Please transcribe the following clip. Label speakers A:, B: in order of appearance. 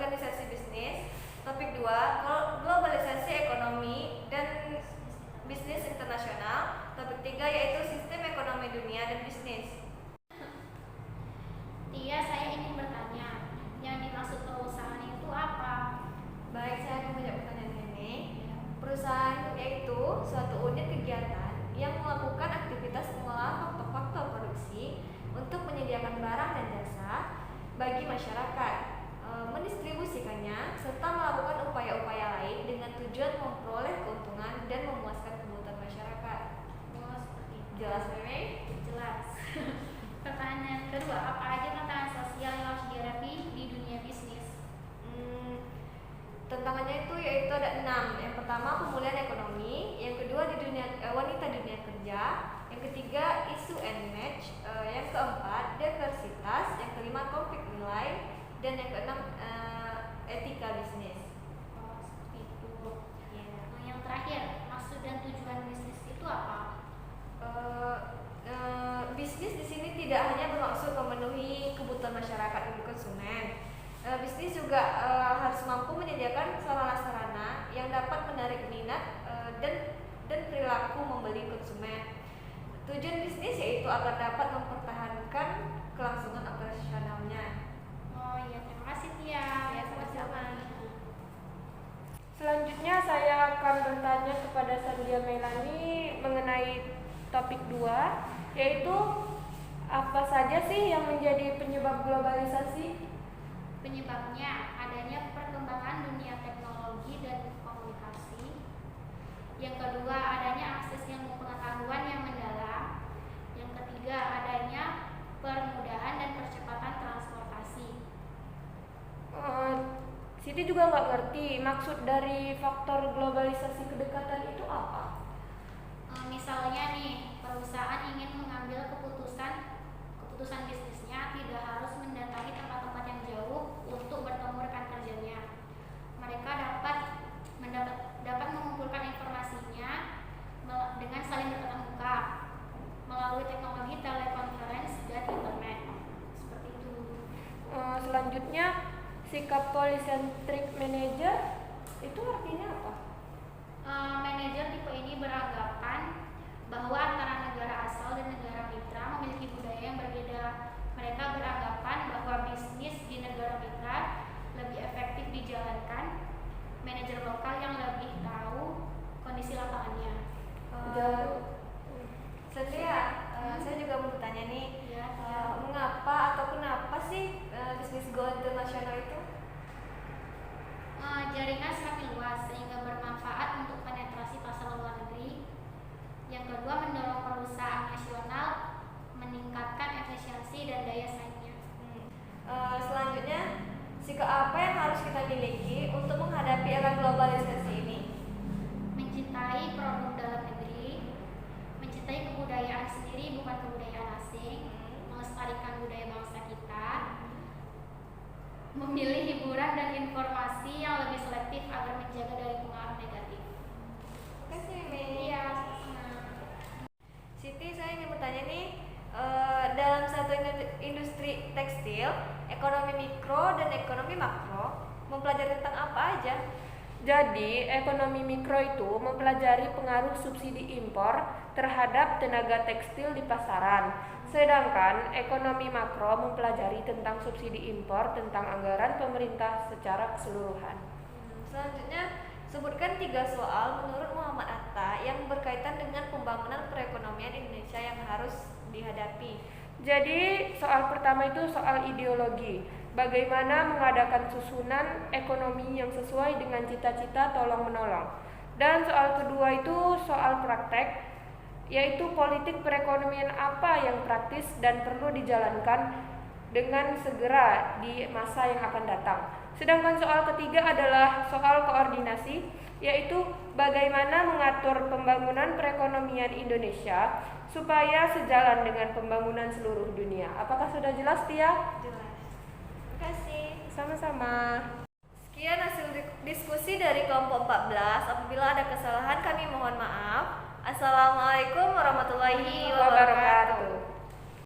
A: organisasi bisnis. Topik 2, globalisasi ekonomi dan bisnis internasional. Topik 3 yaitu sistem ekonomi dunia dan bisnis.
B: Tia, saya ingin bertanya, yang dimaksud perusahaan itu apa?
A: Baik, saya akan menjawab pertanyaan ini. Perusahaan yaitu suatu unit kegiatan yang melakukan aktivitas mengolah faktor-faktor produksi untuk menyediakan barang dan jasa bagi masyarakat, mendistribusikannya, serta melakukan upaya-upaya lain dengan tujuan memperoleh keuntungan dan memuaskan kebutuhan masyarakat.
B: Oh, seperti itu.
A: Jelas, Meme?
B: Jelas. Pertanyaan kedua, apa aja tantangan sosial yang harus dihadapi di dunia bisnis?
A: Tantangannya itu yaitu ada 6. Yang pertama pemulihan ekonomi, yang kedua di wanita dunia kerja, yang ketiga isu and image, yang keempat diversitas, yang kelima konflik nilai, dan yang keenam etika bisnis.
B: Oh, seperti itu.
A: Yeah.
B: Yang terakhir, maksud dan tujuan bisnis itu apa?
A: Bisnis di sini tidak hanya bermaksud memenuhi kebutuhan masyarakat dan konsumen. Bisnis juga harus mampu menyediakan sarana-sarana yang dapat menarik minat dan perilaku membeli konsumen. Tujuan bisnis yaitu agar dapat mempertahankan kelangsungan operasionalnya.
B: Oh iya, terima kasih Tia.
A: Ya, sama-sama.
C: Selanjutnya saya akan bertanya kepada Sandia Melani mengenai topik 2, yaitu apa saja sih yang menjadi penyebab globalisasi?
B: Penyebabnya adanya perkembangan dunia teknologi dan komunikasi. Yang kedua, adanya akses ilmu pengetahuan yang mendalam. Yang ketiga, adanya permudahan dan percepatan transportasi.
C: Siti juga nggak ngerti maksud dari faktor globalisasi kedekatan itu apa?
B: Misalnya nih, perusahaan ingin mengambil keputusan bisnisnya tidak harus mendatangi tempat-tempat yang jauh untuk bertemu rekan kerjanya. Mereka dapat mengumpulkan informasinya dengan saling bertatap muka melalui teknologi telekonferensi dan internet. Seperti itu.
C: Selanjutnya, sikap polycentric manager itu artinya apa?
B: Manajer tipe ini beranggapan bahwa antara negara asal dan negara mitra memiliki budaya yang berbeda. Mereka beranggapan bahwa bisnis di negara mitra lebih efektif dijalankan manajer lokal yang lebih tahu kondisi lapangannya.
A: Sandia, saya juga mau bertanya nih,
B: Ya.
A: mengapa atau kenapa sih bisnis go internasional itu?
B: Jaringan semakin luas sehingga bermanfaat untuk penetrasi pasar luar negeri. Yang kedua, mendorong perusahaan nasional meningkatkan efisiensi dan daya saingnya.
A: Selanjutnya, sikap apa yang harus kita miliki untuk menghadapi era globalisasi ini?
B: Mencintai produk dalam negeri, mencintai kebudayaan sendiri bukan kebudayaan asing, melestarikan budaya bangsa kita, memilih hiburan dan informasi yang lebih selektif agar menjaga dari pengaruh negatif.
A: Terima kasih, Mei.
B: Iya.
A: Siti, saya ingin bertanya nih, dalam satu industri tekstil, ekonomi mikro dan ekonomi makro mempelajari tentang apa aja?
C: Jadi, ekonomi mikro itu mempelajari pengaruh subsidi impor terhadap tenaga tekstil di pasaran. Sedangkan ekonomi makro mempelajari tentang subsidi impor tentang anggaran pemerintah secara keseluruhan.
A: Selanjutnya, sebutkan 3 soal menurut Muhammad Atta yang berkaitan dengan pembangunan perekonomian Indonesia yang harus dihadapi.
C: Jadi, soal pertama itu soal ideologi. Bagaimana mengadakan susunan ekonomi yang sesuai dengan cita-cita tolong-menolong. Dan soal kedua itu soal praktek, yaitu politik perekonomian apa yang praktis dan perlu dijalankan dengan segera di masa yang akan datang. Sedangkan soal ketiga adalah soal koordinasi, yaitu bagaimana mengatur pembangunan perekonomian Indonesia supaya sejalan dengan pembangunan seluruh dunia. Apakah sudah jelas, Tia?
A: Jelas. Terima kasih.
C: Sama-sama.
A: Sekian hasil diskusi dari kelompok 14. Apabila ada kesalahan kami mohon maaf. Assalamualaikum warahmatullahi wabarakatuh.